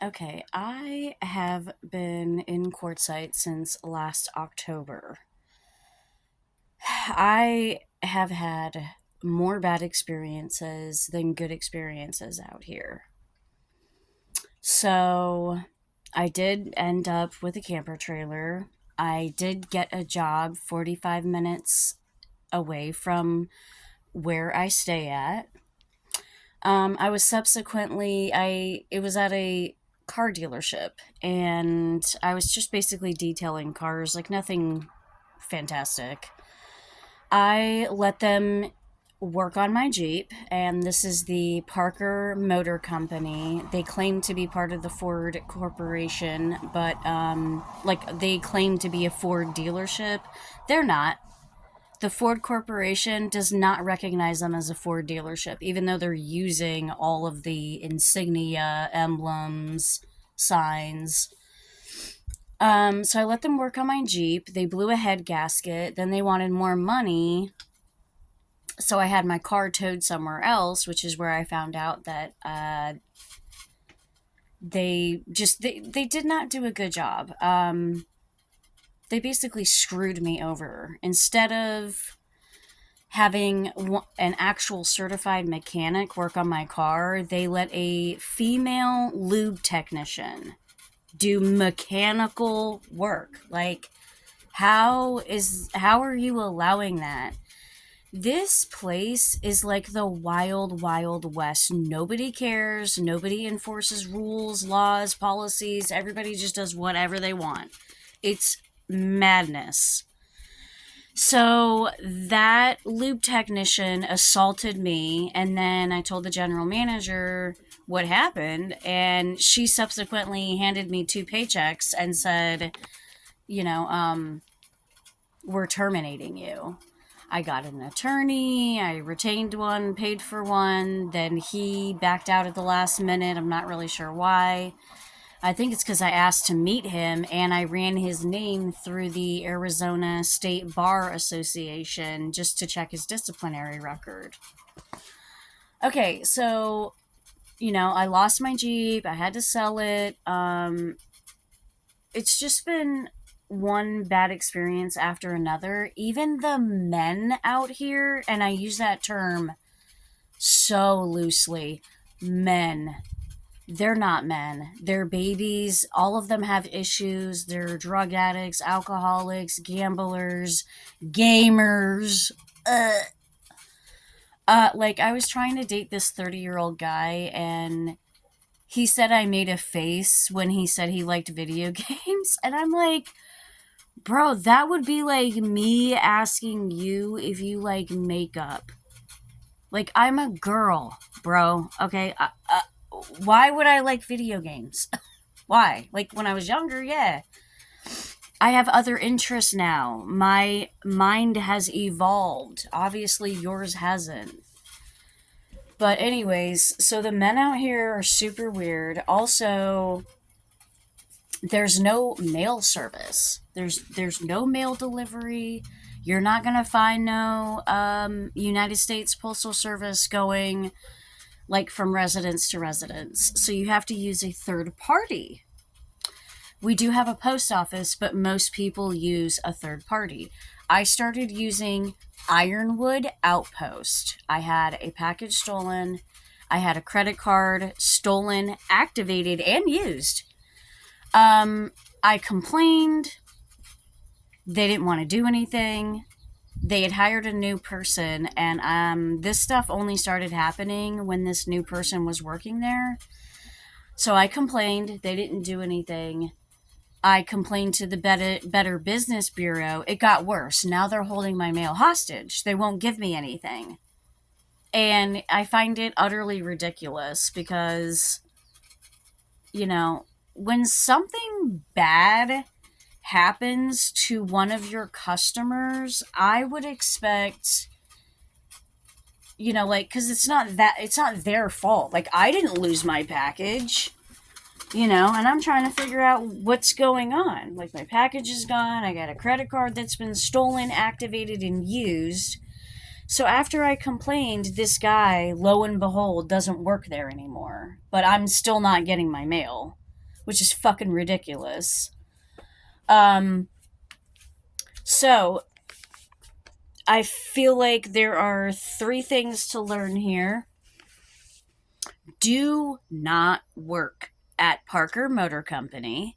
Okay, I have been in Quartzsite since last October. I have had more bad experiences than good experiences out here. So, I did end up with a camper trailer. I did get a job 45 minutes away from where I stay at. I was subsequently I it was at a car dealership, and I was just basically detailing cars, like nothing fantastic. I let them work on my Jeep, and this is the Parker Motor Company. They claim to be part of the Ford Corporation, but like they claim to be a Ford dealership. They're not. The Ford Corporation does not recognize them as a Ford dealership, even though they're using all of the insignia, emblems, signs. So I let them work on my Jeep. They blew a head gasket. Then they wanted more money. So I had my car towed somewhere else, which is where I found out that they did not do a good job. They basically screwed me over. Instead of having an actual certified mechanic work on my car, they let a female lube technician do mechanical work. Like, how are you allowing that? This place is like the wild, wild west. Nobody cares. Nobody enforces rules, laws, policies. Everybody just does whatever they want. It's madness. So that lube technician assaulted me, and then I told the general manager what happened, and she subsequently handed me two paychecks and said, you know, we're terminating you. I got an attorney, I retained one, paid for one, then he backed out at the last minute. I'm not really sure why. I think it's because I asked to meet him and I ran his name through the Arizona State Bar Association just to check his disciplinary record. Okay, so, I lost my Jeep. I had to sell it. It's just been one bad experience after another. Even the men out here, and I use that term so loosely, men, they're not men. They're babies. All of them have issues. They're drug addicts, alcoholics, gamblers, gamers. Like, I was trying to date this 30-year-old guy, and he said I made a face when he said he liked video games. And I'm like, bro, that would be like me asking you if you like makeup. Like, I'm a girl, bro. Okay? Why would I like video games? Why? Like, when I was younger, yeah. I have other interests now. My mind has evolved. Obviously, yours hasn't. But, anyways, so the men out here are super weird. Also, there's no mail service. There's no mail delivery. You're not gonna find no United States Postal Service going like from residence to residence. So you have to use a third party. We do have a post office, but most people use a third party. I started using Ironwood Outpost. I had a package stolen. I had a credit card stolen, activated, and used. I complained. They didn't want to do anything. They had hired a new person, and this stuff only started happening when this new person was working there. So I complained. They didn't do anything. I complained to the Better Business Bureau. It got worse. Now they're holding my mail hostage. They won't give me anything. And I find it utterly ridiculous because, when something bad happens to one of your customers, I would expect, like, because it's not their fault. Like, I didn't lose my package, and I'm trying to figure out what's going on. Like, my package is gone. I got a credit card that's been stolen, activated, and used. So after I complained, this guy, lo and behold, doesn't work there anymore. But I'm still not getting my mail. which is fucking ridiculous. Um, so I feel like there are 3 things to learn here. Do not work at Parker Motor Company.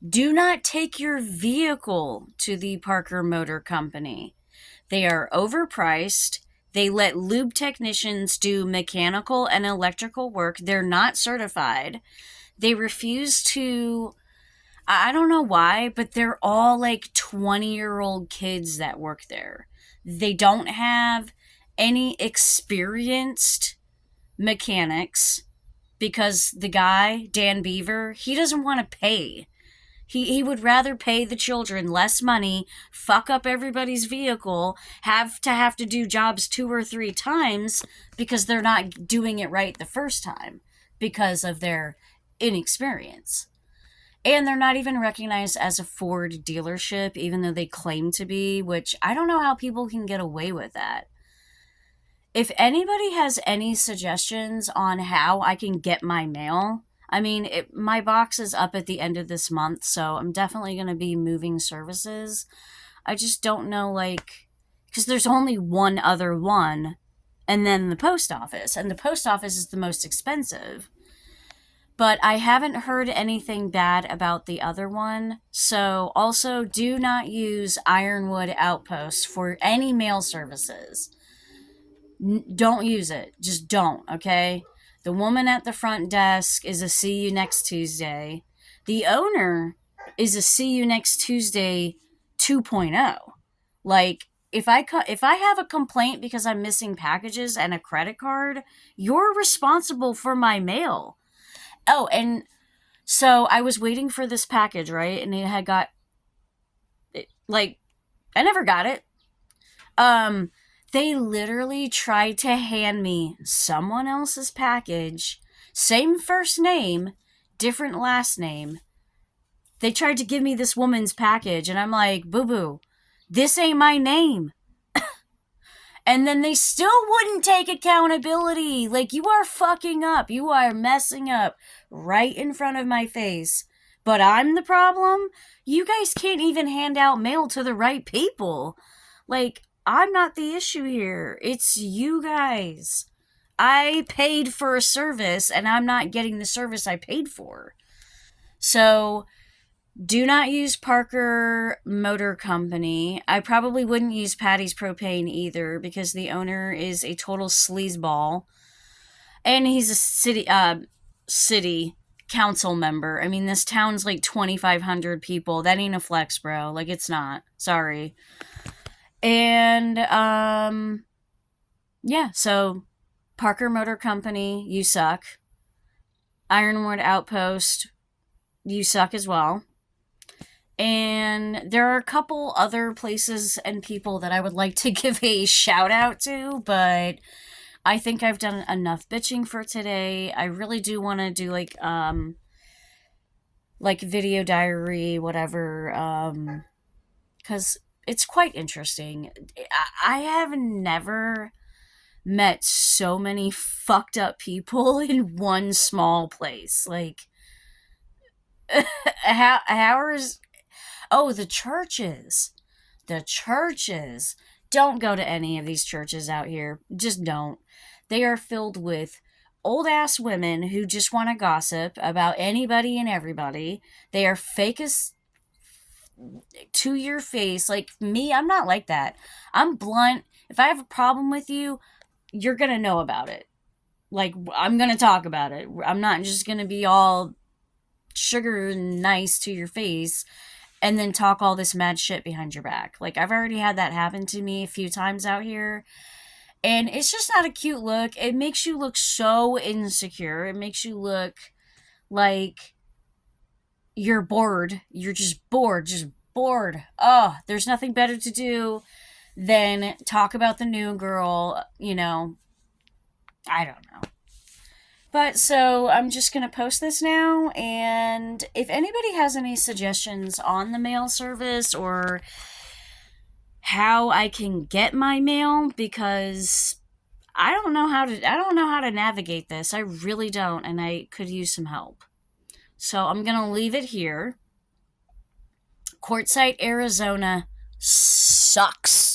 Do not take your vehicle to the Parker Motor Company. They are overpriced. They let lube technicians do mechanical and electrical work. They're not certified. They refuse to. I don't know why, but they're all like 20-year-old kids that work there. They don't have any experienced mechanics because the guy, Dan Beaver, he doesn't want to pay. He would rather pay the children less money, fuck up everybody's vehicle, have to do jobs 2 or 3 times because they're not doing it right the first time because of their inexperience. And they're not even recognized as a Ford dealership, even though they claim to be, which I don't know how people can get away with that. If anybody has any suggestions on how I can get my mail, I mean, my box is up at the end of this month, so I'm definitely going to be moving services. I just don't know, like, because there's only one other one, and then the post office, and the post office is the most expensive. But I haven't heard anything bad about the other one. So also do not use Ironwood Outpost for any mail services. Don't use it. Just don't, okay? The woman at the front desk is a see you next Tuesday. The owner is a see you next Tuesday 2.0. Like, if I have a complaint because I'm missing packages and a credit card, you're responsible for my mail. Oh, and so I was waiting for this package, right? And it had got, like, I never got it. They literally tried to hand me someone else's package, same first name, different last name. They tried to give me this woman's package, and I'm like, boo-boo, this ain't my name. And then they still wouldn't take accountability. Like, you are fucking up. You are messing up right in front of my face. But I'm the problem? You guys can't even hand out mail to the right people. Like, I'm not the issue here. It's you guys. I paid for a service, and I'm not getting the service I paid for. So, do not use Parker Motor Company. I probably wouldn't use Patty's Propane either because the owner is a total sleazeball. And he's a city council member. I mean, this town's like 2,500 people. That ain't a flex, bro. Like, it's not. Sorry. And, yeah, so Parker Motor Company, you suck. Ironwood Outpost, you suck as well. And there are a couple other places and people that I would like to give a shout out to, but I think I've done enough bitching for today. I really do want to do like video diary, whatever, because it's quite interesting. I have never met so many fucked up people in one small place. Like, hours. Oh, the churches. The churches. Don't go to any of these churches out here. Just don't. They are filled with old ass women who just want to gossip about anybody and everybody. They are fake as to your face. Like me, I'm not like that. I'm blunt. If I have a problem with you, you're going to know about it. Like, I'm going to talk about it. I'm not just going to be all sugar and nice to your face and then talk all this mad shit behind your back. Like, I've already had that happen to me a few times out here. And it's just not a cute look. It makes you look so insecure. It makes you look like you're bored. You're just bored. Just bored. Oh, there's nothing better to do than talk about the new girl. You know, I don't know. But so I'm just going to post this now. And if anybody has any suggestions on the mail service or how I can get my mail, because I don't know how to navigate this. I really don't, and I could use some help. So I'm going to leave it here. Quartzsite, Arizona sucks.